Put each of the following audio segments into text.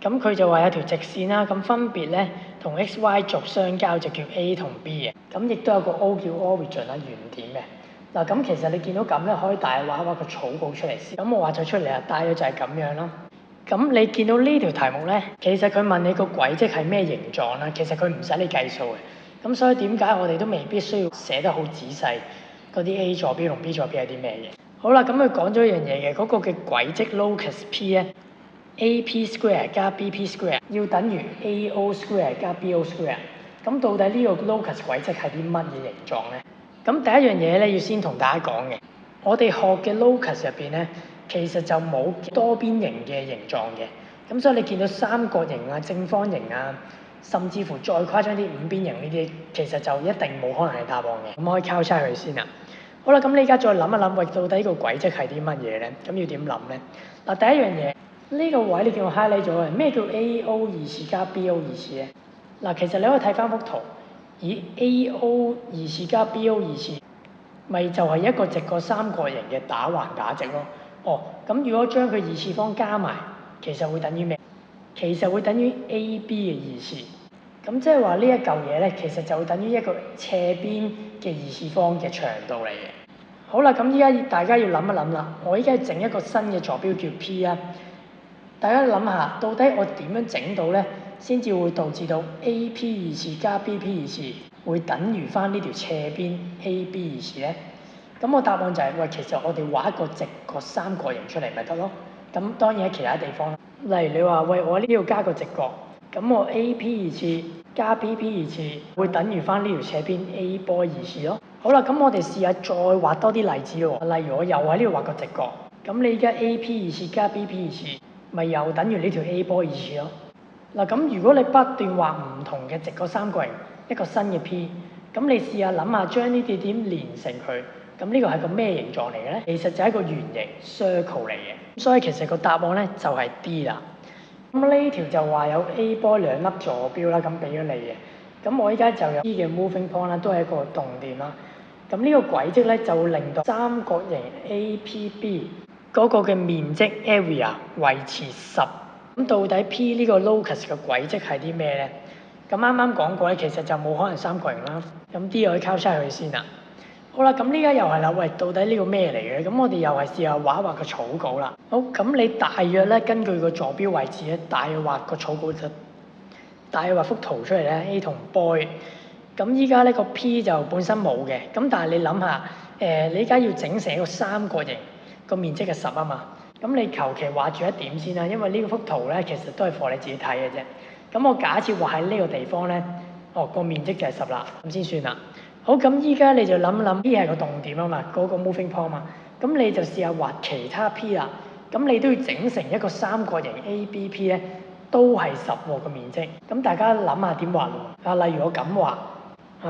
咁佢就話有條直線啦，咁分別咧同 XY 軸相交就叫 A 同 B 嘅，咁亦都有個 O 叫 origin 啦，原點嘅。嗱，咁其實你見到咁咧，可以大約畫一畫個草稿出嚟先。咁我畫咗出嚟啊，大約就係咁樣咯。咁你見到呢條題目咧，其實佢問你個軌跡係咩形狀啦，其實佢唔使你計數嘅。咁所以點解我哋都未必需要寫得好仔細嗰啲 A 坐標同 B 坐標係啲咩嘢？好啦，咁佢講咗一樣嘢嘅，嗰個嘅軌跡 locus P 咧。AP square 加 BP square 要等於 AO square 加 BO square。咁到底呢個 locus 軌跡係啲乜嘢形狀咧？咁第一樣嘢咧要先同大家講嘅，我哋學嘅 locus 入邊咧，其實就冇多邊形嘅形狀嘅。咁所以你見到三角形啊、正方形啊，甚至乎再誇張啲五邊形呢啲，其實就一定冇可能係答案嘅。咁可以交叉佢先啦。好啦，咁你而家再諗一諗，喂，到底個軌跡係啲乜嘢咧？咁要點諗咧？嗱，第一樣嘢。呢個位你見我 highlight 咗嘅，咩叫 AO 二次加 BO 二次咧？嗱，其實你可以睇翻幅圖，以 AO 二次加 BO 二次，咪就係一個直角三角形嘅打橫打直咯。哦，咁如果將佢二次方加埋，其實會等於咩？其實會等於 AB 嘅二次。咁即係話呢一嚿嘢咧，其實就會等於一個斜邊嘅二次方嘅長度嚟嘅。好啦，咁依家大家要諗一諗啦，我依家整一個新嘅坐標叫 P 啊。大家諗下，到底我點樣整到咧，先至會導致到 AP 二次加 BP 二次會等於翻呢條斜邊 AB 二次咧？咁我答案就係、喂，其實我哋畫一個直角三角形出嚟咪得咯。咁當然喺其他地方，例如你話喂，我呢度加個直角，咁我 AP 二次加 BP 二次會等於翻呢條斜邊 A 波二次咯。好啦，咁我哋試下再畫多啲例子咯。例如我又喺呢度畫個直角，咁你而家 AP 二次加 BP 二次，咪又等於呢條 A 波二次咯。嗱，咁如果你不斷畫唔同嘅直角三角形，一個新嘅 P， 咁你試下諗下將呢啲點連成佢，咁呢個係個咩形狀嚟嘅咧？其實就係一個圓形 circle 嚟嘅。所以其實個答案咧就係 D 啦。咁呢條就話有 A 波兩粒坐標啦，咁俾咗你嘅。咁我依家就有 D 嘅 moving point 啦，都係一個動點啦。咁呢個軌跡咧就會令到三角形 APB 嗰個嘅面積 area 維持10。咁到底 P 呢個 locus 嘅軌跡係啲咩咧？咁啱啱講過咧，其實就冇可能三角形啦。咁 D 可以交叉佢先啦。好啦，咁呢家又係啦，喂，到底呢個咩嚟嘅？咁我哋又係試下畫一畫個草稿啦。好，咁你大約咧根據個坐標位置咧，大約畫個草稿就大約畫幅圖出嚟咧 ，A 同 boy。咁依家呢個 P 就本身冇嘅，咁但係你諗下，你依家要整成一個三角形，個面積係10啊嘛。咁你求其畫住一點先啦，因為呢幅圖咧其實都係畀你自己睇嘅啫。咁我假設畫喺呢個地方咧，個面積就係10啦，咁先算啦。好，咁依家你就諗一諗 P 係個動點啊嘛，嗰個 moving point 嘛。咁你就試下畫其他 P 啦。咁你都要整成一個三角形 ABP 咧，都係10喎個面積。咁大家諗下點畫咯？例如我咁畫，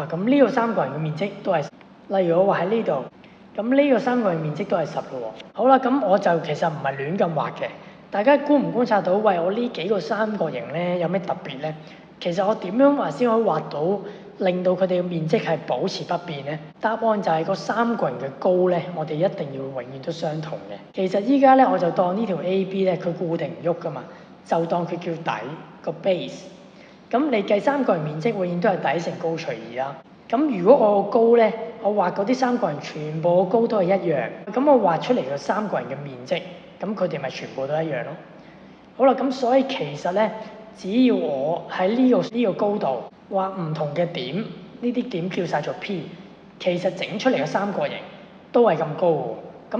咁呢個三角形嘅面積都係，例如我畫喺呢度，咁呢個三角形面積都係10咯喎。好啦，咁我就其實唔係亂咁畫嘅。大家觀唔觀察到？喂，我呢幾個三角形咧有咩特別咧？其實我點樣畫先可以畫到令到佢哋嘅面積係保持不變咧？答案就係個三角形嘅高咧，我哋一定要永遠都相同嘅。其實依家咧我就當呢條 AB 咧，佢固定唔喐噶嘛，就當佢叫底個 base。咁你計三角形面積永遠都係底乘高除2啦。咁如果我個高咧，我畫嗰啲三角形全部個高都係一樣，咁我畫出嚟嘅三角形嘅面積，咁佢哋咪全部都一樣咯。好啦，咁所以其實咧，只要我喺呢個高度畫唔同嘅點，呢啲點叫晒做 P， 其實整出嚟嘅三角形都係咁高喎。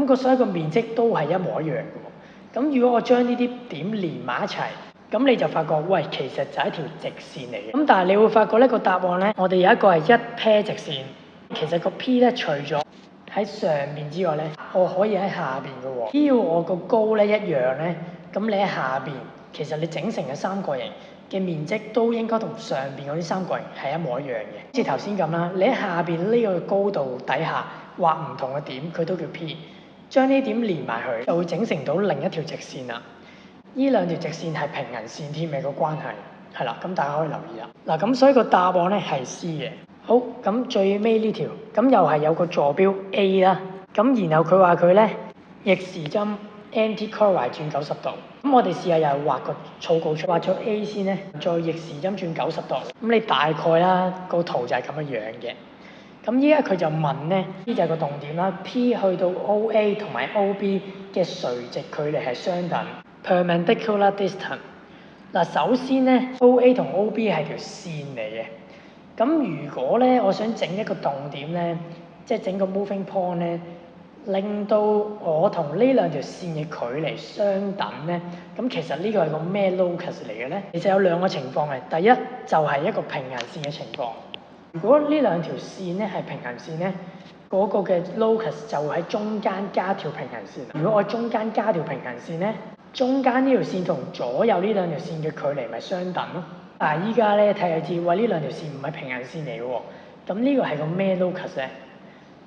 咁所以個面積都係一模一樣嘅喎。咁如果我將呢啲點連埋一齊，咁你就發覺，喂，其實就係一條直線嚟嘅。咁但係你會發覺呢個答案咧，我哋有一個係一 pair 直線。其實個 P 咧，除咗喺上面之外咧，我可以喺下邊嘅喎。只要我個高咧一樣咧，咁你喺下邊，其實你整成嘅三角形嘅面積都應該同上邊嗰啲三角形係一模一樣嘅。好似頭先咁啦，你喺下邊呢個高度底下畫唔同嘅點，佢都叫 P。將呢啲點連埋佢，就會整成到另一條直線啦。呢兩條直線係平行線添嘅個關係，係啦，咁大家可以留意啦。嗱，咁所以個答案咧係 C 嘅。好，咁最尾呢條，咁又係有個坐標 A 啦，咁然後佢話佢咧逆時針 anti-clockwise 轉90度。咁我哋試下又係畫個草稿出，畫咗 A 先咧，再逆時針轉90度。咁你大概啦，個圖就係咁樣嘅。咁依家佢就問咧，呢就係個動點啦。P 去到 OA 同埋 OB 嘅垂直距離係相等 （perpendicular distance）。嗱，首先咧 ，OA 同 OB 係條線嚟嘅。咁如果咧，我想整一個動點咧，即係整個 moving point 咧，令到我同呢兩條線嘅距離相等咧，咁其實呢個係個咩 locus 嚟嘅咧？其實有兩個情況嘅。第一就係一個平行線嘅情況。如果呢兩條線咧係平行線咧，嗰個嘅 locus 就喺中間加條平行線。如果我中間加條平行線咧，中間呢條線同左右呢兩條線嘅距離咪相等咯。但係依家咧睇就知，喂，呢兩條線唔係平行線嚟嘅喎。咁呢個係個咩 locus 咧？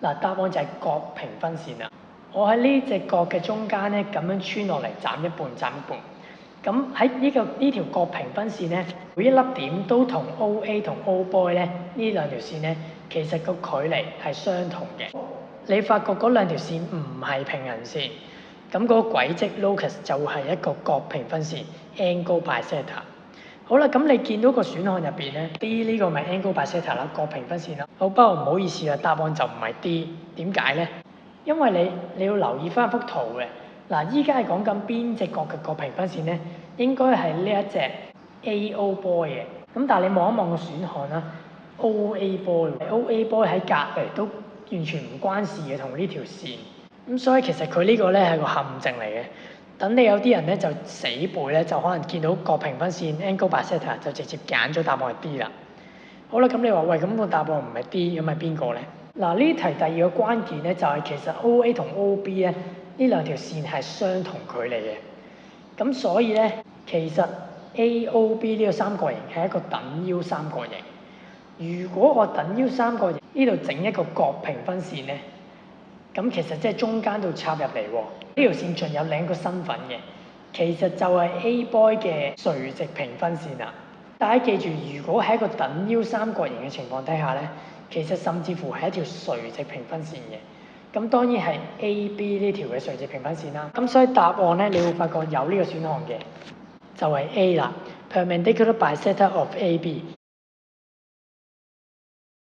嗱，答案就係角平分線啦。我喺呢隻角嘅中間咧咁樣穿落嚟，斬一半，斬一半。咁喺呢條角平分線咧，每一粒點都同 OA 同 OB 咧呢兩條線咧，其實個距離係相同嘅。你發覺嗰兩條線唔係平行線，咁嗰個軌跡 locus 就係一個角平分線 angle bisector。好啦，咁你見到個選項入邊咧 ，D 呢個咪 angle bisector 啦，角平分線啦。好，不過唔好意思啦，答案就唔係 D。點解咧？因為你要留意翻幅圖嘅。嗱，依家係講緊邊隻角嘅角平分線咧？應該係呢一隻 AO boy 嘅。咁但係你望一望個選項啦 ，OA boy 喺隔離都完全唔關事嘅，同呢條線。咁所以其實佢呢個咧係個陷阱嚟嘅。等你有啲人咧就死背咧，就可能見到角平分線 angle bisector 就直接揀咗答案係 D 啦。好啦，咁你話喂，咁個答案唔係 D，咁係邊個咧？嗱，呢題第二個關鍵咧就係其實 OA 同 OB 咧呢兩條線係相同距離嘅。咁所以咧，其實 AOB 呢個三角形係一個等腰三角形。如果我等腰三角形呢度整一個角平分線咧，咁其實即係中間度插入嚟喎。呢條線仲有另一個身份嘅，其實就係 A boy 嘅垂直平分線啦。大家記住，如果喺一個等腰三角形嘅情況底下咧，其實甚至乎係一條垂直平分線嘅。咁當然係 AB 呢條嘅垂直平分線啦。咁所以答案咧，你會發覺有呢個選項嘅，就係 A 啦 ，perpendicular bisector of AB。